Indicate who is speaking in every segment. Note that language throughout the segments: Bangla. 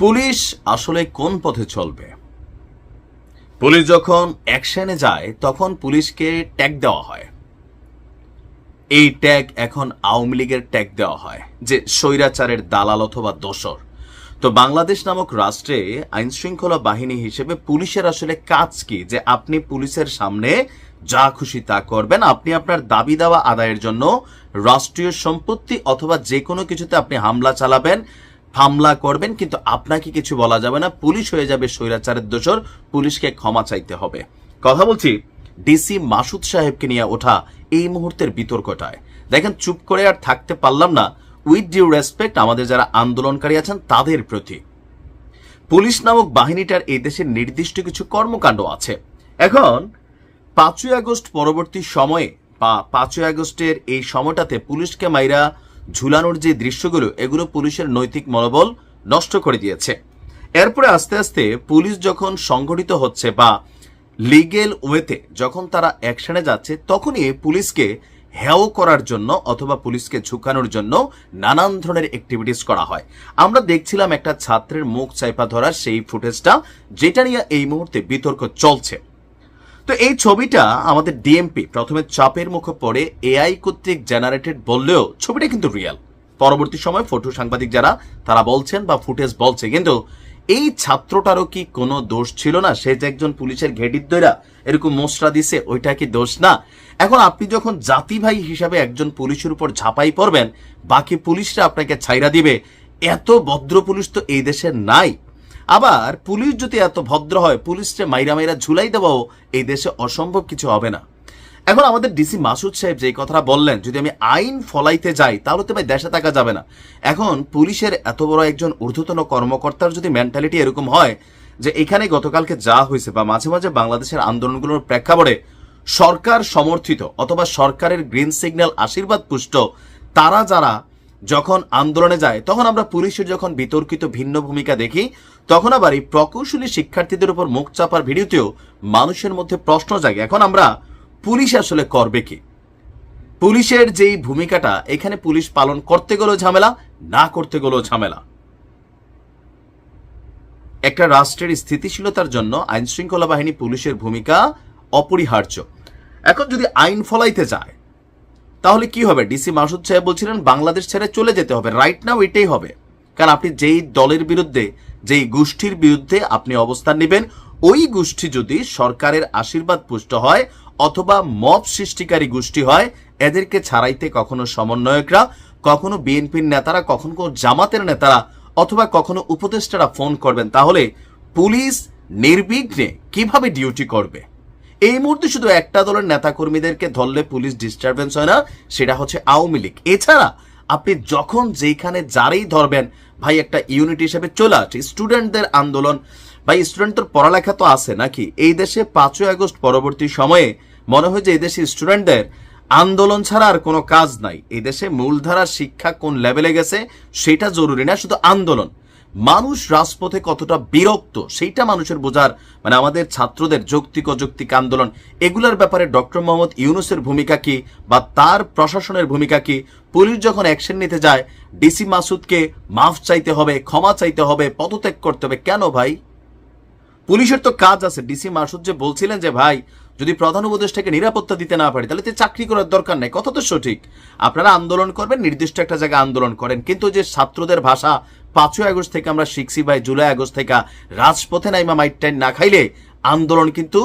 Speaker 1: পুলিশ আসলে কোন পথে চলবে? পুলিশ যখন অ্যাকশনে যায় তখন পুলিশকে ট্যাগ দেওয়া হয়। এই ট্যাগ এখন আওয়ামী লীগের ট্যাগ দেওয়া হয় যে স্বৈরাচারের দালাল অথবা দোসর। তো বাংলাদেশ নামক রাষ্ট্রে আইন শৃঙ্খলা বাহিনী হিসেবে পুলিশের আসলে কাজ কি? যে আপনি পুলিশের সামনে যা খুশি তা করবেন, আপনি আপনার দাবি দাওয়া আদায়ের জন্য রাষ্ট্রীয় সম্পত্তি অথবা যে কোনো কিছুতে আপনি হামলা চালাবেন, হামলা করবেন, কিন্তু আপনাকে কিছু বলা যাবে না। পুলিশ হয়ে যাবে স্বৈরাচারের দোসর, পুলিশকে ক্ষমা চাইতে হবে। কথা বলছি ডিসি মাসুদ সাহেবকে নিয়ে ওঠা এই মুহূর্তের বিতর্কটায়। দেখেন, চুপ করে আর থাকতে পারলাম না। উইথ ডিউ রেসপেক্ট আমাদের যারা আন্দোলনকারী আছেন তাদের প্রতি। পুলিশ নামক বাহিনীটার এই দেশের নির্দিষ্ট কিছু কর্মকাণ্ড আছে। এখন 5ই আগস্ট পরবর্তী সময়ে বা 5ই আগস্টের এই সময়টাতে পুলিশকে মাইরা ঝুলানোর যে দৃশ্যগুলো, এগুলো পুলিশের নৈতিক মনোবল নষ্ট করে দিয়েছে। এরপরে আস্তে আস্তে পুলিশ যখন সংগঠিত হচ্ছে বা লিগেল ওয়েতে যখন তারা অ্যাকশনে যাচ্ছে, তখনই পুলিশকে হেয় করার জন্য অথবা পুলিশকে ঝুঁকানোর জন্য নানান ধরনের অ্যাক্টিভিটিস করা হয়। আমরা দেখছিলাম একটা ছাত্রের মুখ চাইপা ধরার সেই ফুটেজটা, যেটা নিয়ে এই মুহূর্তে বিতর্ক চলছে। তো এই ছবিটা আমাদের ডিএমপি প্রথমে চাপের মুখে পড়ে এআই কর্তৃক জেনারেটেড বললেও ছবিটা কিন্তু রিয়েল। পরবর্তী সময় ফটো সাংবাদিক যারা তারা বলছেন বা ফুটেজ বলছে, কিন্তু এই ছাত্রটারও কি কোনো দোষ ছিল না? সে যে একজন পুলিশের ঘেডির দইরা এরকম মোসরা দিছে, ওইটা কি দোষ না? এখন আপনি যখন জাতি ভাই হিসাবে একজন পুলিশের উপর ঝাঁপাই পড়বেন, বাকি পুলিশরা আপনাকে ছাইরা দিবে, এত ভদ্র পুলিশ তো এই দেশে নাই। আবার পুলিশ যদি এত ভদ্র হয়, পুলিশকে মাইরা মাইরা ঝুলাই দেওয়াও এই দেশে অসম্ভব কিছু হবে না। এখন আমাদের ডিসি মাসুদ সাহেব যে কথাটা বললেন, যদি আমি আইন ফলাইতে যাই তাহলে তো ভাই দেশে থাকা যাবে না। এখন পুলিশের এত বড় একজন ঊর্ধ্বতন কর্মকর্তার যদি মেন্টালিটি এরকম হয় যে এখানে গতকালকে যা হয়েছে বা মাঝে মাঝে বাংলাদেশের আন্দোলনগুলোর প্রেক্ষাপটে সরকার সমর্থিত অথবা সরকারের গ্রিন সিগন্যাল আশীর্বাদ পুষ্ট তারা যারা যখন আন্দোলনে যায়, তখন আমরা পুলিশের যখন বিতর্কিত ভিন্ন ভূমিকা দেখি, তখন আবার এই প্রকৌশলী শিক্ষার্থীদের উপর মুখ চাপার ভিডিওতেও মানুষের মধ্যে প্রশ্ন জাগে, এখন আমরা পুলিশ আসলে করবে কি? পুলিশের যেই ভূমিকাটা এখানে পুলিশ পালন করতে গেলেও ঝামেলা, না করতে গেলেও ঝামেলা। একটা রাষ্ট্রের স্থিতিশীলতার জন্য আইন শৃঙ্খলা বাহিনী পুলিশের ভূমিকা অপরিহার্য। এখন যদি আইন ফলাইতে যায় তাহলে কি হবে? ডিসি মাসুদ সাহেব বলছিলেন বাংলাদেশ ছেড়ে চলে যেতে হবে। রাইট নাও এটাই হবে, কারণ আপনি যেই দলের বিরুদ্ধে, যেই গোষ্ঠীর বিরুদ্ধে আপনি অবস্থান নেবেন, ওই গোষ্ঠী যদি সরকারের আশীর্বাদ পুষ্ট হয় অথবা মব সৃষ্টিকারী গোষ্ঠী হয়, এদেরকে ছাড়াইতে কখনো সমন্বয়করা, কখনো বিএনপির নেতারা, কখনো জামাতের নেতারা অথবা কখনো উপদেষ্টারা ফোন করবেন, তাহলে পুলিশ নির্বিঘ্নে কিভাবে ডিউটি করবে? এই মুহূর্তে শুধু একটা দলের নেতাকর্মীদেরকে ধরলে পুলিশ ডিস্টারবেন্স হয় না, সেটা হচ্ছে আওয়ামী লীগ। এছাড়া আপনি যখন যেখানে যারেই ধরবেন, ভাই একটা ইউনিট হিসেবে চলে আসে। স্টুডেন্টদের আন্দোলন, ভাই স্টুডেন্টদের পড়ালেখা তো আছে নাকি? এই দেশে 5ই আগস্ট পরবর্তী সময়ে মনে হয় যে এই দেশে স্টুডেন্টদের আন্দোলন ছাড়া আর কোনো কাজ নাই। এই দেশে মূলধারার শিক্ষা কোন লেভেলে গেছে সেটা জরুরি না, শুধু আন্দোলন। মানুষ রাজপথে কতটা বিরক্ত সেইটা মানুষের বোঝার, মানে আমাদের ছাত্রদের যৌক্তিক অযৌক্তিক আন্দোলন, এগুলোর ব্যাপারে ডক্টর মোহাম্মদ ইউনূসের ভূমিকা কি বা তার প্রশাসনের ভূমিকা কি? পুলিশ যখন অ্যাকশন নিতে যায়, ডিসি মাসুদকে মাফ চাইতে হবে, ক্ষমা চাইতে হবে, পদত্যাগ করতে হবে। কেন ভাই? পুলিশের তো কাজ আছে। ডিসি মাসুদ যে বলছিলেন যে ভাই যদি প্রধান উপদেষ্টাকে নিরাপত্তা দিতে না পারি তাহলে তো চাকরি করার দরকার নেই, কথা তো সঠিক। আপনারা আন্দোলন করবেন, নির্দিষ্ট একটা জায়গায় আন্দোলন করেন, কিন্তু যে ছাত্রদের ভাষা 5ই আগস্ট থেকে আমরা শিখছি ভাই, জুলাই আগস্ট থেকে রাজপথে নাইমা মাইট টাইম না খাইলে আন্দোলন কিন্তু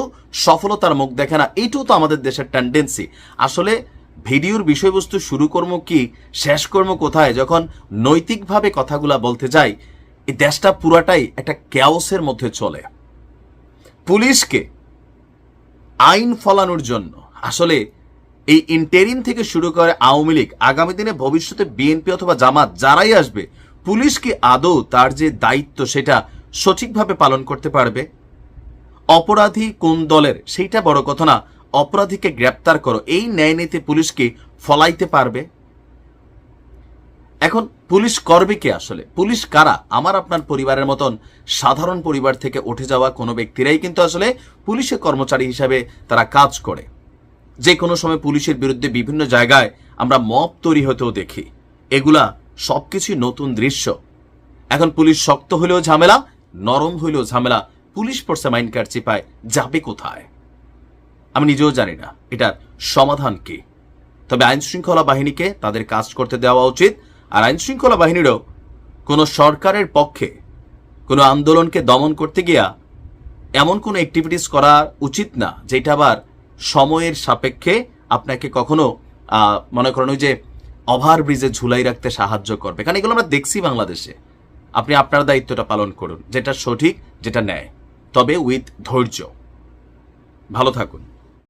Speaker 1: সফলতার মুখ দেখে না। এইটাও তো আমাদের দেশের টেন্ডেন্সি। আসলে ভিডিওর বিষয়বস্তু শুরু কর্ম কি, শেষ কর্ম কোথায়? যখন নৈতিকভাবে কথাগুলা বলতে যাই, এই দেশটা পুরাটাই একটা ক্যাওসের মধ্যে চলে। পুলিশকে আইন ফলানোর জন্য আসলে এই ইন্টেরিম থেকে শুরু করে আওয়ামী লীগ, আগামী দিনে ভবিষ্যতে বিএনপি অথবা জামাত যারাই আসবে, পুলিশ কি আদৌ তার যে দায়িত্ব সেটা সঠিকভাবে পালন করতে পারবে? অপরাধী কোন দলের সেইটা বড় কথা না, অপরাধীকে গ্রেপ্তার করো, এই ন্যায় নীতি পুলিশ কি ফলাইতে পারবে? এখন পুলিশ করবে কি আসলে? পুলিশ কারা? আমার আপনার পরিবারের মতন সাধারণ পরিবার থেকে উঠে যাওয়া কোনো ব্যক্তিরাই কিন্তু আসলে পুলিশের কর্মচারী হিসাবে তারা কাজ করে। যে কোনো সময় পুলিশের বিরুদ্ধে বিভিন্ন জায়গায় আমরা মব তৈরি হতেও দেখি। এগুলা সবকিছু নতুন দৃশ্য। এখন পুলিশ শক্ত হইলেও ঝামেলা, নরম হইলেও ঝামেলা। পুলিশ ফোর্সে মাইন্ড কার্ড চিপায় যাবে কোথায়? আমি নিজেও জানি না এটার সমাধান কি। তবে আইন শৃঙ্খলা বাহিনীকে তাদের কাজ করতে দেওয়া উচিত। আর আইন শৃঙ্খলা বাহিনীরও কোনো সরকারের পক্ষে কোনো আন্দোলনকে দমন করতে গিয়া এমন কোনো অ্যাক্টিভিটিস করা উচিত না যেটা আবার সময়ের সাপেক্ষে আপনাকে কখনো মনে করেন ওই যে ওভারব্রিজে ঝুলাই রাখতে সাহায্য করবে। কারণ এগুলো আমরা দেখছি বাংলাদেশে। আপনি আপনার দায়িত্বটা পালন করুন, যেটা সঠিক, যেটা ন্যায়, তবে উইথ ধৈর্য। ভালো থাকুন।